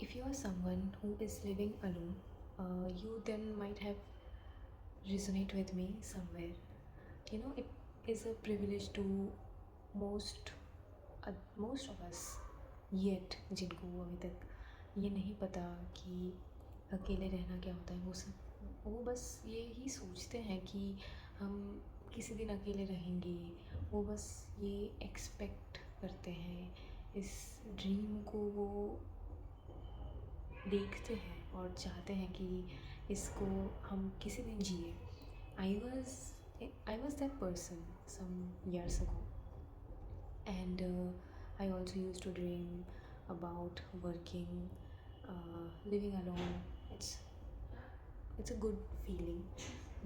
If you are someone who is living alone, you then might have resonate with me somewhere. It is a privilege to most most of us, yet जिनको अभी तक ये नहीं पता कि अकेले रहना क्या होता है, वो बस ये ही सोचते हैं कि हम किसी दिन अकेले रहेंगे। वो बस ये एक्सपेक्ट करते हैं, इस ड्रीम को वो देखते हैं और चाहते हैं कि इसको हम किसी दिन जिए। I was that person some years ago, and I also used to dream about working, living alone. It's a good feeling,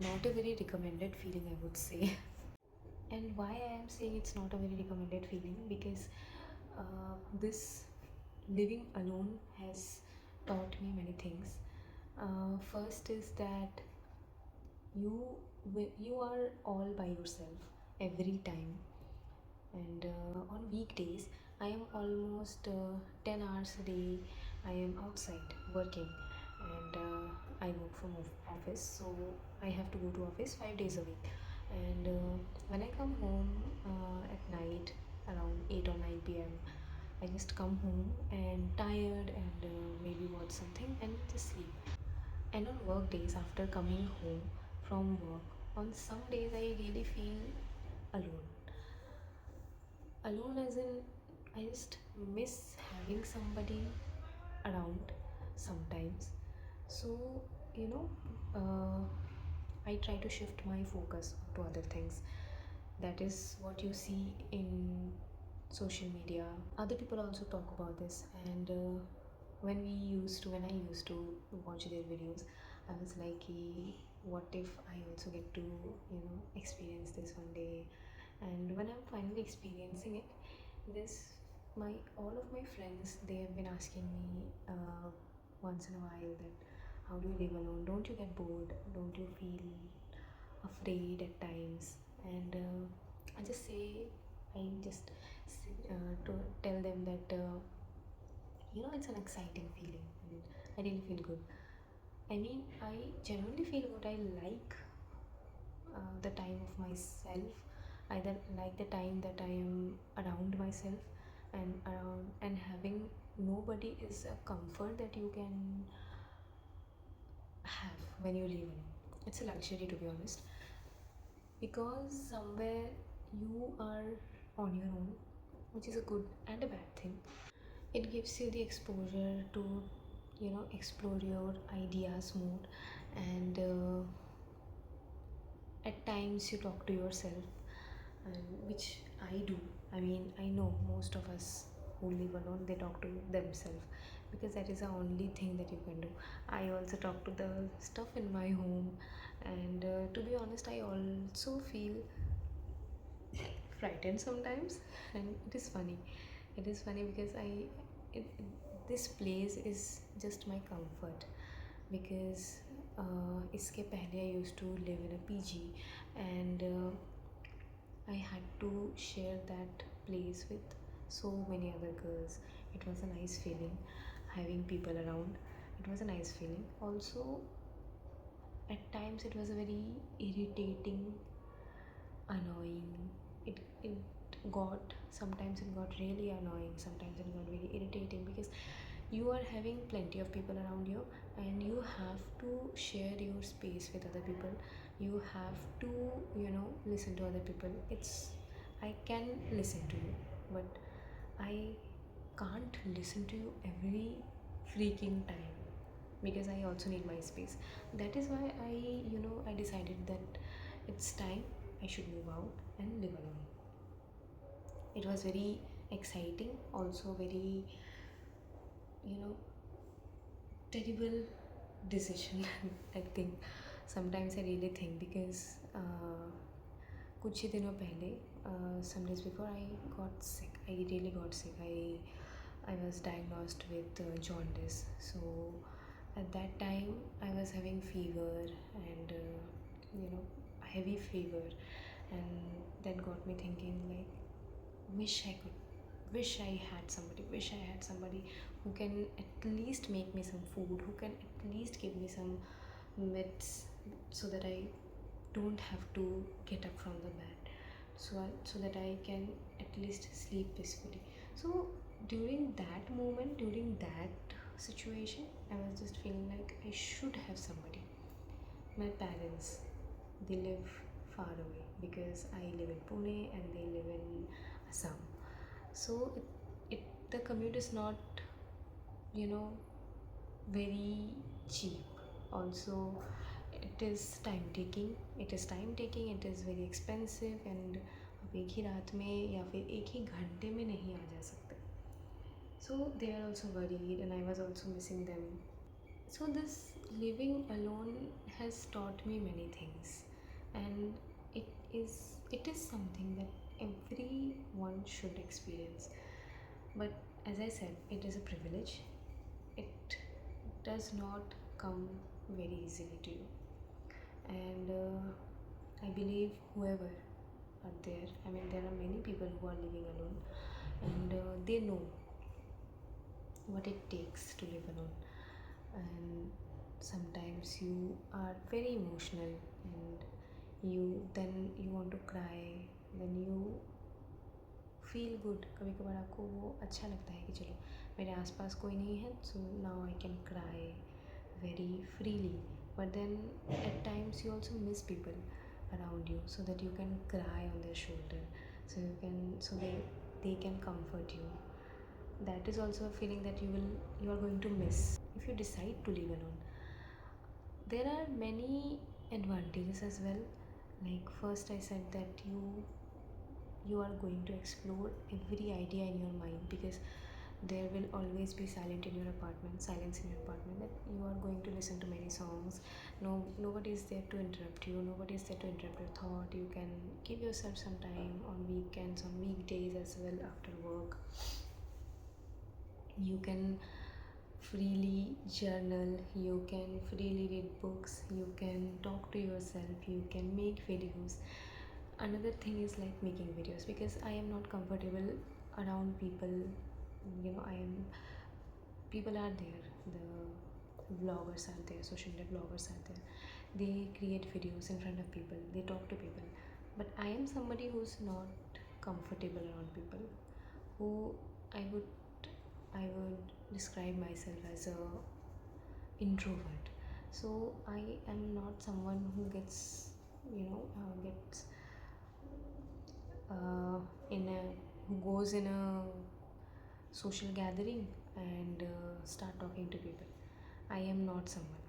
not a very recommended feeling, I would say. And why I am saying it's not a very recommended feeling, because this living alone has taught me many things. First is that you are all by yourself every time, and on weekdays I am almost 10 hours a day I am outside working, and I work from office, so I have to go to office 5 days a week. And when I come home at night around 8 or 9 p.m., I just come home and tired, and maybe watch something and just sleep. And on work days, after coming home from work, on some days I really feel alone. Alone as in, I just miss having somebody around sometimes. So, you know, uh, I try to shift my focus to other things. That is what you see in social media. Other people also talk about this, and when I used to watch their videos, I was like, what if I also get to experience this one day? And when I'm finally experiencing it, this my all of my friends, they have been asking me once in a while that how do you live alone? Don't you get bored? Don't you feel afraid at times? And I just say, to tell them that it's an exciting feeling, and I really feel good. I mean, I genuinely feel good. I like the time of myself. I like the time that I am around myself, and having nobody is a comfort that you can have when you live alone. It's a luxury, to be honest, because somewhere you are on your own, which is a good and a bad thing. It gives you the exposure to explore your ideas more, and at times you talk to yourself, and which I do. I mean, I know most of us who live alone, they talk to themselves, because that is the only thing that you can do. I also talk to the stuff in my home, and to be honest, I also feel frightened sometimes. And it is funny because this place is just my comfort, because इसके पहले I used to live in a PG, and I had to share that place with so many other girls. It was a nice feeling having people around. It was a nice feeling. Also, at times it was a very irritating, annoying. It got sometimes it got really annoying. Sometimes it got very irritating, because you are having plenty of people around you, and you have to share your space with other people. You have to listen to other people. I can listen to you, but I can't listen to you every freaking time, because I also need my space. That is why I decided that it's time I should move out and live alone. It was very exciting, also very you know terrible decision. I think sometimes I really think, because कुछ ही दिनों पहले, some days before, I got sick. I really got sick. I was diagnosed with jaundice. So at that time I was having fever, and heavy fever, and that got me thinking, like, wish I had somebody who can at least make me some food, who can at least give me some meds so that I don't have to get up from the bed, so that I can at least sleep peacefully. So during that moment, during that situation, I was just feeling like I should have somebody. My parents, they live far away because I live in Pune and they live in Assam. So the commute is not, you know, very cheap. Also, it is time taking, it is very expensive, and आप एक ही रात में या फिर एक ही घंटे में नहीं आ जा सकते. So they are also worried and I was also missing them. So this living alone has taught me many things, and it is something that everyone should experience. But as I said, it is a privilege. It does not come very easily to you. And I believe whoever are there, I mean, there are many people who are living alone, and they know what it takes to live alone. And sometimes you are very emotional, and you want to cry, then you feel good. कभी कभार आपको वो अच्छा लगता है कि चलो मेरे आसपास कोई नहीं है, so now I can cry very freely. But then at times you also miss people around you, so that you can cry on their shoulder, so they can comfort you. That is also a feeling that you are going to miss if you decide to live alone. There are many advantages as well. Like, first I said that you are going to explore every idea in your mind, because there will always be silence in your apartment, that you are going to listen to many songs. Nobody is there to interrupt you, nobody is there to interrupt your thought. You can give yourself some time on weekends, on weekdays as well, after work. You can freely journal, you can freely read books, you can talk to yourself, you can make videos. Another thing is like making videos, because I am not comfortable around people. People are there, the vloggers are there, social media vloggers are there. They create videos in front of people, they talk to people. But I am somebody who's not comfortable around people, who I would I would describe myself as a introvert. So I am not someone who gets in a who goes in a social gathering and start talking to people. I am not someone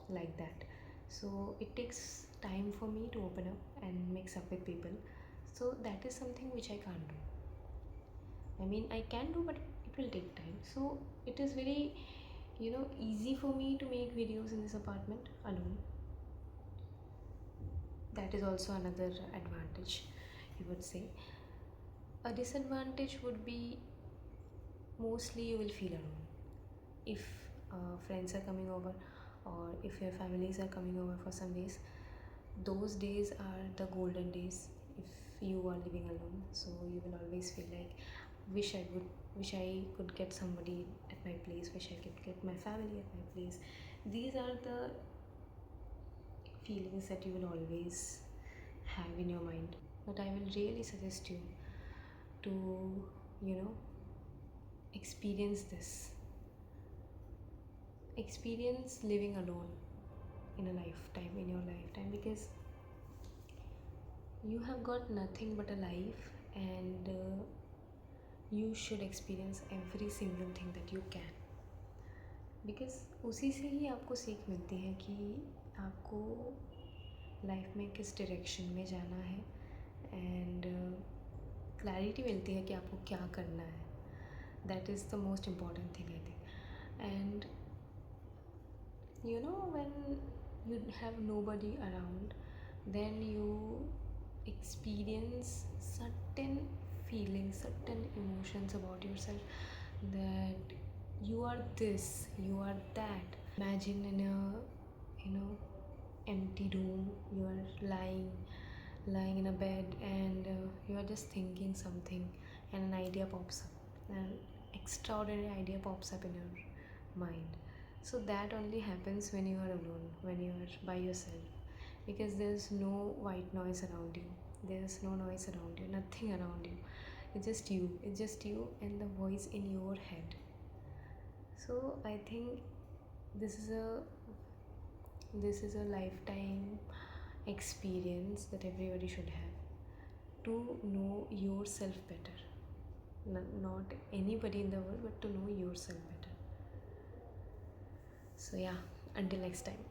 like that. So it takes time for me to open up and mix up with people. So that is something which I can't do. I mean, I can do, but it will take time. So it is very, easy for me to make videos in this apartment alone. That is also another advantage, you would say. A disadvantage would be, mostly you will feel alone if friends are coming over, or if your families are coming over for some days. Those days are the golden days if you are living alone. So you will always feel like, wish I could get somebody at my place, wish I could get my family at my place. These are the feelings that you will always have in your mind. But I will really suggest you to, you know experience this, experience living alone in your lifetime, because you have got nothing but a life, and you should experience every single thing that you can, because उसी से ही आपको सीख मिलती है कि आपको life में किस डायरेक्शन में जाना है, एंड क्लैरिटी मिलती है कि आपको क्या करना है. That is the most important thing, I think. And when you have nobody around, then you experience certain feelings, certain emotions about yourself, that you are this, you are that. Imagine in a empty room, you are lying in a bed, and you are just thinking something, and an idea pops up, and extraordinary idea pops up in your mind. So that only happens when you are alone, when you are by yourself, because there's no white noise around you, there's no noise around you, nothing around you. It's just you and the voice in your head. So I think this is a this is a lifetime experience that everybody should have, to know yourself better. Not anybody in the world, but to know yourself better. So yeah, until next time.